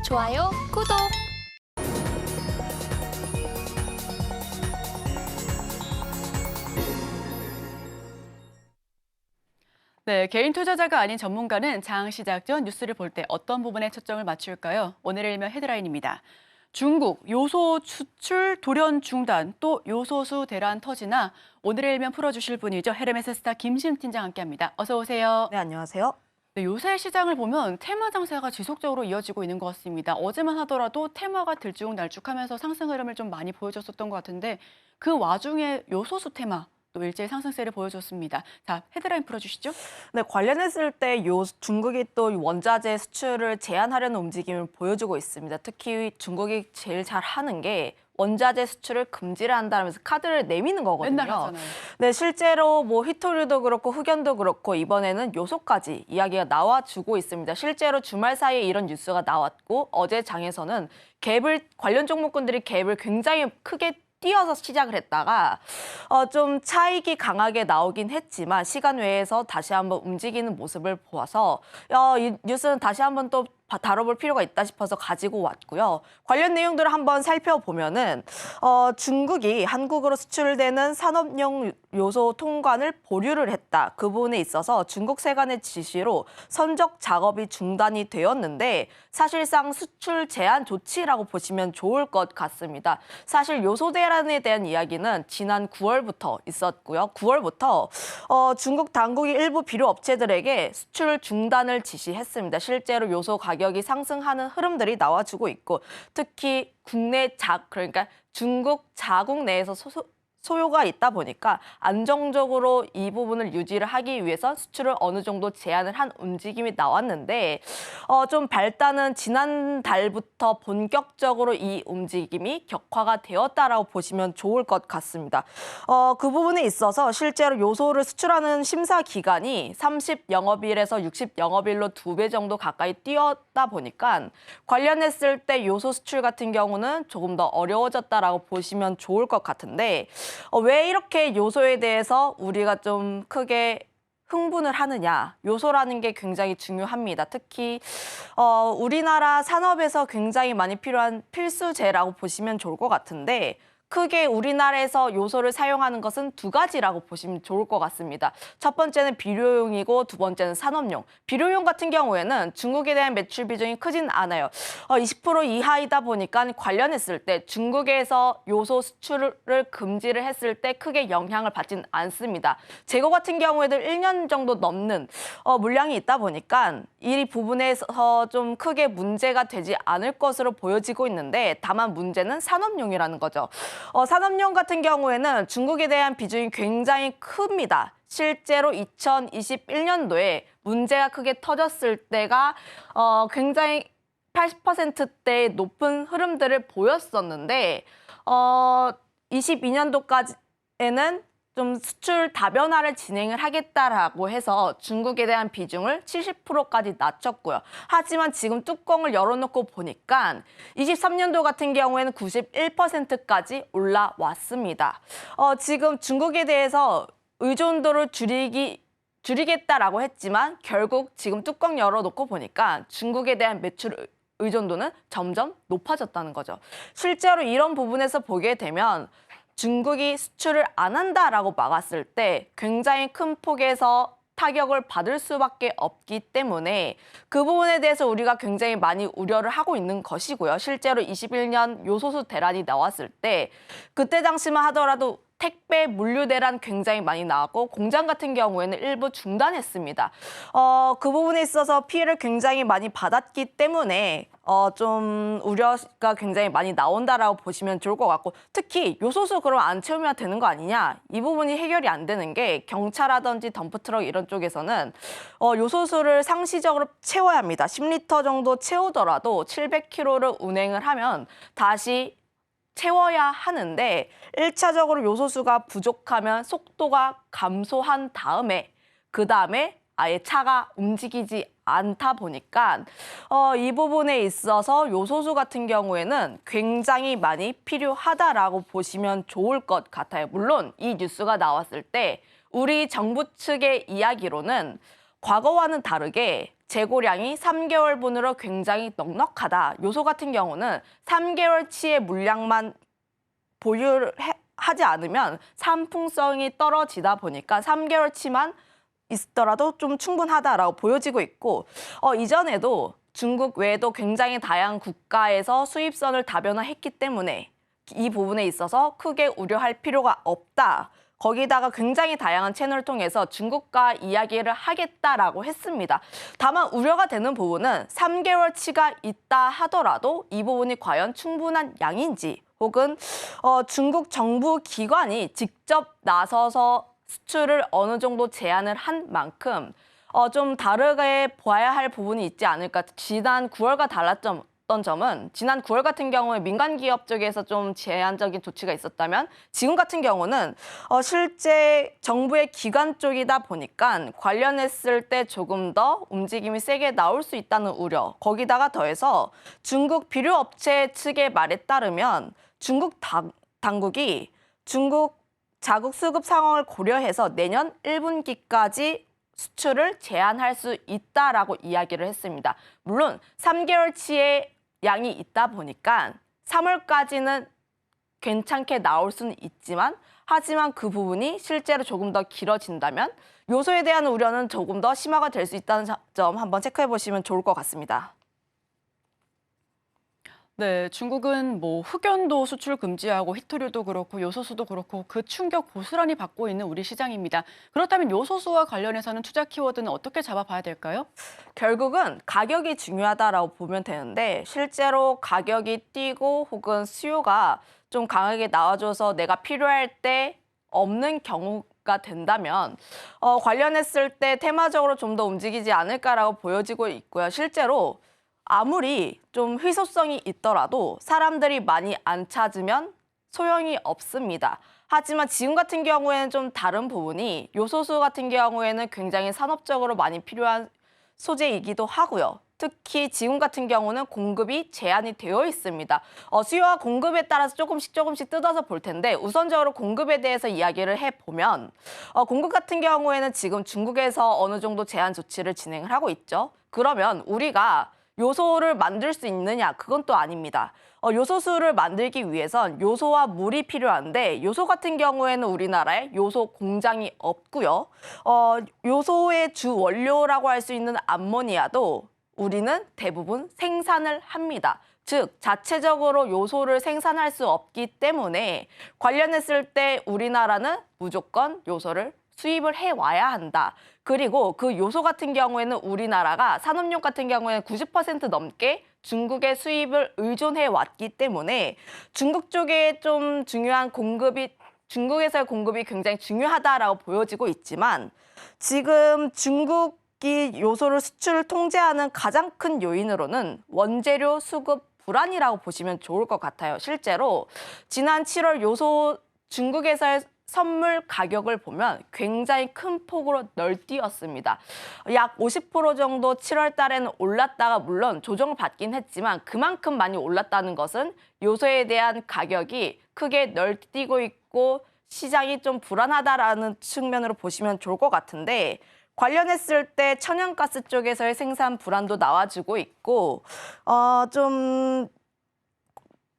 좋아요, 구독! 네, 개인 투자자가 아닌 전문가는 장 시작 전 뉴스를 볼 때 어떤 부분에 초점을 맞출까요? 오늘의 일면 헤드라인입니다. 중국 요소 수출 돌연 중단, 또 요소수 대란 터지나 오늘의 일면 풀어주실 분이죠. 헤르메스 스타 김신 팀장 함께합니다. 어서 오세요. 네, 안녕하세요. 네, 요새 시장을 보면 테마 장세가 지속적으로 이어지고 있는 것 같습니다. 어제만 하더라도 테마가 들쭉날쭉하면서 상승 흐름을 좀 많이 보여줬었던 것 같은데 그 와중에 요소수 테마 또 일제히 상승세를 보여줬습니다. 자, 헤드라인 풀어주시죠. 네, 관련했을 때 중국이 또 원자재 수출을 제한하려는 움직임을 보여주고 있습니다. 특히 중국이 제일 잘 하는 게 원자재 수출을 금지를 한다면서 카드를 내미는 거거든요. 맨날 하잖아요. 네, 실제로 뭐 히토류도 그렇고 흑연도 그렇고 이번에는 요소까지 이야기가 나와주고 있습니다. 실제로 주말 사이에 이런 뉴스가 나왔고 어제 장에서는 관련 종목군들이 갭을 굉장히 크게 뛰어서 시작을 했다가 좀 차익이 강하게 나오긴 했지만 시간 외에서 다시 한번 움직이는 모습을 보아서 이 뉴스는 다시 한번 또 다뤄볼 필요가 있다 싶어서 가지고 왔고요. 관련 내용들을 한번 살펴보면은 중국이 한국으로 수출되는 산업용 요소 통관을 보류를 했다. 그 부분에 있어서 중국 세관의 지시로 선적 작업이 중단이 되었는데 사실상 수출 제한 조치라고 보시면 좋을 것 같습니다. 사실 요소 대란에 대한 이야기는 지난 9월부터 있었고요. 9월부터 중국 당국이 일부 비료 업체들에게 수출 중단을 지시했습니다. 실제로 요소 가격이 상승하는 흐름들이 나와주고 있고 특히 그러니까 중국 자국 내에서 소요가 있다 보니까 안정적으로 이 부분을 유지를 하기 위해서 수출을 어느 정도 제한을 한 움직임이 나왔는데 좀 발단은 지난달부터 본격적으로 이 움직임이 격화가 되었다라고 보시면 좋을 것 같습니다. 그 부분에 있어서 실제로 요소를 수출하는 심사 기간이 30영업일에서 60영업일로 2배 정도 가까이 뛰었다 보니까 관련했을 때 요소 수출 같은 경우는 조금 더 어려워졌다라고 보시면 좋을 것 같은데 왜 이렇게 요소에 대해서 우리가 좀 크게 흥분을 하느냐. 요소라는 게 굉장히 중요합니다. 특히 우리나라 산업에서 굉장히 많이 필요한 필수재라고 보시면 좋을 것 같은데 크게 우리나라에서 요소를 사용하는 것은 두 가지라고 보시면 좋을 것 같습니다. 첫 번째는 비료용이고 두 번째는 산업용. 비료용 같은 경우에는 중국에 대한 매출 비중이 크진 않아요. 20% 이하이다 보니까 관련했을 때 중국에서 요소 수출을 금지를 했을 때 크게 영향을 받지는 않습니다. 재고 같은 경우에도 1년 정도 넘는 물량이 있다 보니까 이 부분에서 좀 크게 문제가 되지 않을 것으로 보여지고 있는데 다만 문제는 산업용이라는 거죠. 산업용 같은 경우에는 중국에 대한 비중이 굉장히 큽니다. 실제로 2021년도에 문제가 크게 터졌을 때가 굉장히 80%대의 높은 흐름들을 보였었는데 22년도까지는 좀 수출 다변화를 진행을 하겠다라고 해서 중국에 대한 비중을 70%까지 낮췄고요. 하지만 지금 뚜껑을 열어놓고 보니까 23년도 같은 경우에는 91%까지 올라왔습니다. 지금 중국에 대해서 의존도를 줄이겠다라고 했지만 결국 지금 뚜껑 열어놓고 보니까 중국에 대한 매출 의존도는 점점 높아졌다는 거죠. 실제로 이런 부분에서 보게 되면 중국이 수출을 안 한다라고 막았을 때 굉장히 큰 폭에서 타격을 받을 수밖에 없기 때문에 그 부분에 대해서 우리가 굉장히 많이 우려를 하고 있는 것이고요. 실제로 21년 요소수 대란이 나왔을 때 그때 당시만 하더라도 택배 물류 대란 굉장히 많이 나왔고 공장 같은 경우에는 일부 중단했습니다. 그 부분에 있어서 피해를 굉장히 많이 받았기 때문에 좀 우려가 굉장히 많이 나온다라고 보시면 좋을 것 같고 특히 요소수 그럼 안 채우면 되는 거 아니냐 이 부분이 해결이 안 되는 게 경차라든지 덤프트럭 이런 쪽에서는 요소수를 상시적으로 채워야 합니다. 10리터 정도 채우더라도 700km를 운행을 하면 다시 채워야 하는데 1차적으로 요소수가 부족하면 속도가 감소한 다음에 그다음에 아예 차가 움직이지 않다 보니까 이 부분에 있어서 요소수 같은 경우에는 굉장히 많이 필요하다라고 보시면 좋을 것 같아요. 물론 이 뉴스가 나왔을 때 우리 정부 측의 이야기로는 과거와는 다르게 재고량이 3개월분으로 굉장히 넉넉하다. 요소 같은 경우는 3개월치의 물량만 보유하지 않으면 상품성이 떨어지다 보니까 3개월치만 있더라도 좀 충분하다라고 보여지고 있고 이전에도 중국 외에도 굉장히 다양한 국가에서 수입선을 다변화했기 때문에 이 부분에 있어서 크게 우려할 필요가 없다. 거기다가 굉장히 다양한 채널을 통해서 중국과 이야기를 하겠다라고 했습니다. 다만 우려가 되는 부분은 3개월치가 있다 하더라도 이 부분이 과연 충분한 양인지 혹은 중국 정부 기관이 직접 나서서 수출을 어느 정도 제한을 한 만큼 좀 다르게 봐야 할 부분이 있지 않을까. 지난 9월과 달랐던 점은 지난 9월 같은 경우에 민간 기업 쪽에서 좀 제한적인 조치가 있었다면 지금 같은 경우는 실제 정부의 기관 쪽이다 보니까 관련했을 때 조금 더 움직임이 세게 나올 수 있다는 우려. 거기다가 더해서 중국 비료업체 측의 말에 따르면 중국 당국이 중국 자국 수급 상황을 고려해서 내년 1분기까지 수출을 제한할 수 있다라고 이야기를 했습니다. 물론 3개월치의 양이 있다 보니까 3월까지는 괜찮게 나올 수는 있지만 하지만 그 부분이 실제로 조금 더 길어진다면 요소에 대한 우려는 조금 더 심화가 될 수 있다는 점 한번 체크해 보시면 좋을 것 같습니다. 네, 중국은 뭐 흑연도 수출 금지하고 히토류도 그렇고 요소수도 그렇고 그 충격 고스란히 받고 있는 우리 시장입니다. 그렇다면 요소수와 관련해서는 투자 키워드는 어떻게 잡아봐야 될까요? 결국은 가격이 중요하다라고 보면 되는데 실제로 가격이 뛰고 혹은 수요가 좀 강하게 나와줘서 내가 필요할 때 없는 경우가 된다면 관련했을 때 테마적으로 좀 더 움직이지 않을까라고 보여지고 있고요. 실제로 아무리 좀 희소성이 있더라도 사람들이 많이 안 찾으면 소용이 없습니다. 하지만 지금 같은 경우에는 좀 다른 부분이 요소수 같은 경우에는 굉장히 산업적으로 많이 필요한 소재이기도 하고요. 특히 지금 같은 경우는 공급이 제한이 되어 있습니다. 수요와 공급에 따라서 조금씩 뜯어서 볼 텐데 우선적으로 공급에 대해서 이야기를 해보면 공급 같은 경우에는 지금 중국에서 어느 정도 제한 조치를 진행을 하고 있죠. 그러면 우리가 요소를 만들 수 있느냐? 그건 또 아닙니다. 요소수를 만들기 위해선 요소와 물이 필요한데 요소 같은 경우에는 우리나라에 요소 공장이 없고요. 요소의 주 원료라고 할 수 있는 암모니아도 우리는 대부분 생산을 합니다. 즉 자체적으로 요소를 생산할 수 없기 때문에 관련했을 때 우리나라는 무조건 요소를 수입을 해와야 한다. 그리고 그 요소 같은 경우에는 우리나라가 산업용 같은 경우에는 90% 넘게 중국의 수입을 의존해 왔기 때문에 중국 쪽에 좀 중요한 공급이 중국에서의 공급이 굉장히 중요하다라고 보여지고 있지만 지금 중국이 요소를 수출을 통제하는 가장 큰 요인으로는 원재료 수급 불안이라고 보시면 좋을 것 같아요. 실제로 지난 7월 요소 중국에서의 선물 가격을 보면 굉장히 큰 폭으로 널뛰었습니다. 약 50% 정도 7월 달에는 올랐다가 물론 조정을 받긴 했지만 그만큼 많이 올랐다는 것은 요소에 대한 가격이 크게 널뛰고 있고 시장이 좀 불안하다라는 측면으로 보시면 좋을 것 같은데 관련했을 때 천연가스 쪽에서의 생산 불안도 나와주고 있고 좀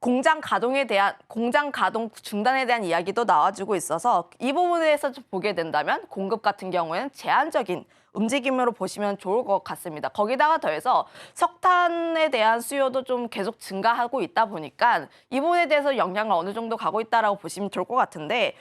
공장 가동 중단에 대한 이야기도 나와주고 있어서 이 부분에서 좀 보게 된다면 공급 같은 경우에는 제한적인 움직임으로 보시면 좋을 것 같습니다. 거기다가 더해서 석탄에 대한 수요도 좀 계속 증가하고 있다 보니까 이 부분에 대해서 영향을 어느 정도 가고 있다라고 보시면 좋을 것 같은데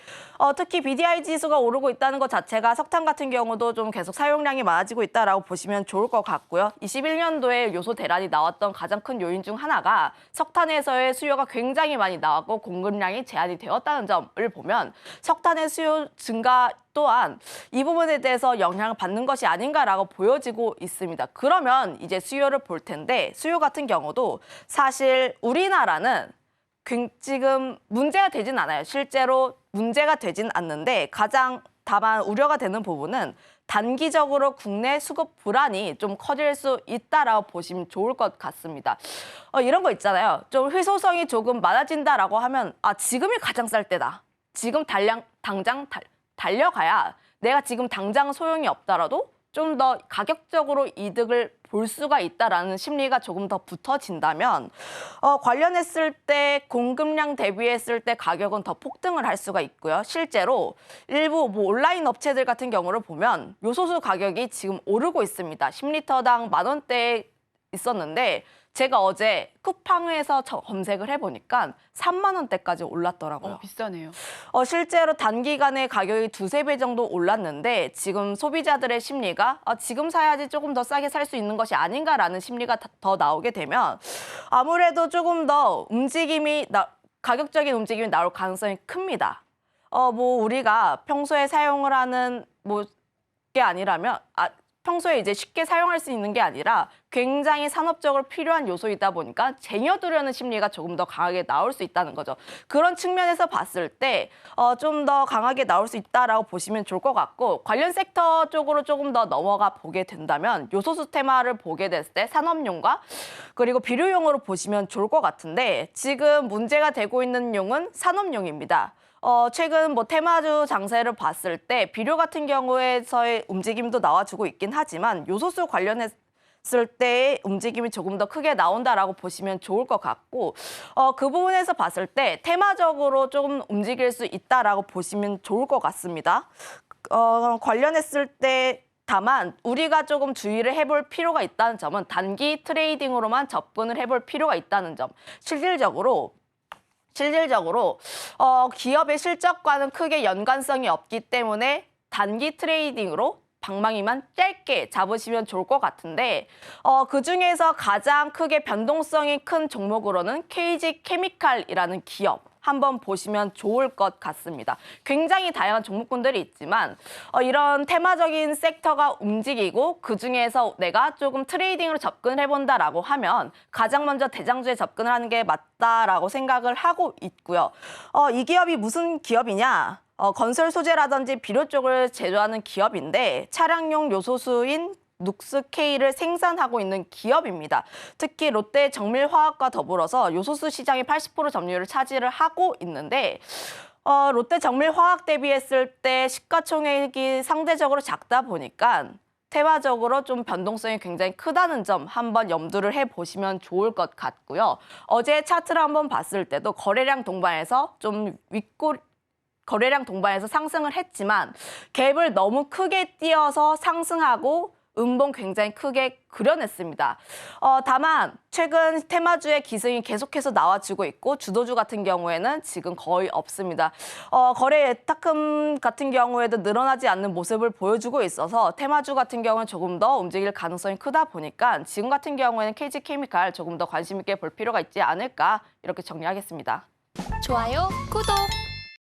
특히 BDI 지수가 오르고 있다는 것 자체가 석탄 같은 경우도 좀 계속 사용량이 많아지고 있다라고 보시면 좋을 것 같고요. 21년도에 요소 대란이 나왔던 가장 큰 요인 중 하나가 석탄에서의 수요가 굉장히 많이 나왔고 공급량이 제한이 되었다는 점을 보면 석탄의 수요 증가 또한 이 부분에 대해서 영향을 받는 것이 아닌가라고 보여지고 있습니다. 그러면 이제 수요를 볼 텐데 수요 같은 경우도 사실 우리나라는 지금 문제가 되진 않아요. 실제로 문제가 되진 않는데 가장 다만 우려가 되는 부분은 단기적으로 국내 수급 불안이 좀 커질 수 있다라고 보시면 좋을 것 같습니다. 이런 거 있잖아요. 좀 희소성이 조금 많아진다라고 하면 지금이 가장 쌀 때다. 지금 당장 달려가야 내가 지금 당장 소용이 없더라도 좀 더 가격적으로 이득을 볼 수가 있다라는 심리가 조금 더 붙어진다면 관련했을 때 공급량 대비했을 때 가격은 더 폭등을 할 수가 있고요. 실제로 일부 온라인 업체들 같은 경우를 보면 요소수 가격이 지금 오르고 있습니다. 10리터당 10,000원대에 있었는데 제가 어제 쿠팡에서 검색을 해보니까 30,000원대까지 올랐더라고요. 비싸네요. 실제로 단기간에 가격이 2~3배 정도 올랐는데 지금 소비자들의 심리가 지금 사야지 조금 더 싸게 살 수 있는 것이 아닌가라는 심리가 더 나오게 되면 아무래도 조금 더 가격적인 움직임이 나올 가능성이 큽니다. 우리가 평소에 사용을 하는 게 아니라면 평소에 이제 쉽게 사용할 수 있는 게 아니라 굉장히 산업적으로 필요한 요소이다 보니까 쟁여두려는 심리가 조금 더 강하게 나올 수 있다는 거죠. 그런 측면에서 봤을 때 좀 더 강하게 나올 수 있다라고 보시면 좋을 것 같고 관련 섹터 쪽으로 조금 더 넘어가 보게 된다면 요소수 테마를 보게 됐을 때 산업용과 그리고 비료용으로 보시면 좋을 것 같은데 지금 문제가 되고 있는 용은 산업용입니다. 최근 테마주 장세를 봤을 때 비료 같은 경우에서의 움직임도 나와주고 있긴 하지만 요소수 관련했을 때의 움직임이 조금 더 크게 나온다라고 보시면 좋을 것 같고 그 부분에서 봤을 때 테마적으로 조금 움직일 수 있다라고 보시면 좋을 것 같습니다. 관련했을 때 다만 우리가 조금 주의를 해볼 필요가 있다는 점은 단기 트레이딩으로만 접근을 해볼 필요가 있다는 점. 실질적으로 기업의 실적과는 크게 연관성이 없기 때문에 단기 트레이딩으로 방망이만 짧게 잡으시면 좋을 것 같은데 그중에서 가장 크게 변동성이 큰 종목으로는 KG 케미칼이라는 기업 한번 보시면 좋을 것 같습니다. 굉장히 다양한 종목군들이 있지만 이런 테마적인 섹터가 움직이고 그중에서 내가 조금 트레이딩으로 접근을 해본다라고 하면 가장 먼저 대장주에 접근을 하는 게 맞다라고 생각을 하고 있고요. 이 기업이 무슨 기업이냐? 건설 소재라든지 비료 쪽을 제조하는 기업인데 차량용 요소수인 눅스K를 생산하고 있는 기업입니다. 특히 롯데 정밀화학과 더불어서 요소수 시장의 80% 점유율을 차지를 하고 있는데 롯데 정밀화학 대비했을 때 시가총액이 상대적으로 작다 보니까 테마적으로 좀 변동성이 굉장히 크다는 점 한번 염두를 해보시면 좋을 것 같고요. 어제 차트를 한번 봤을 때도 거래량 동반해서 상승을 했지만 갭을 너무 크게 띄어서 상승하고 음봉 굉장히 크게 그려냈습니다. 다만 최근 테마주의 기승이 계속해서 나와주고 있고 주도주 같은 경우에는 지금 거의 없습니다. 거래 예탁금 같은 경우에도 늘어나지 않는 모습을 보여주고 있어서 테마주 같은 경우는 조금 더 움직일 가능성이 크다 보니까 지금 같은 경우에는 KG케미칼 조금 더 관심 있게 볼 필요가 있지 않을까 이렇게 정리하겠습니다. 좋아요, 구독!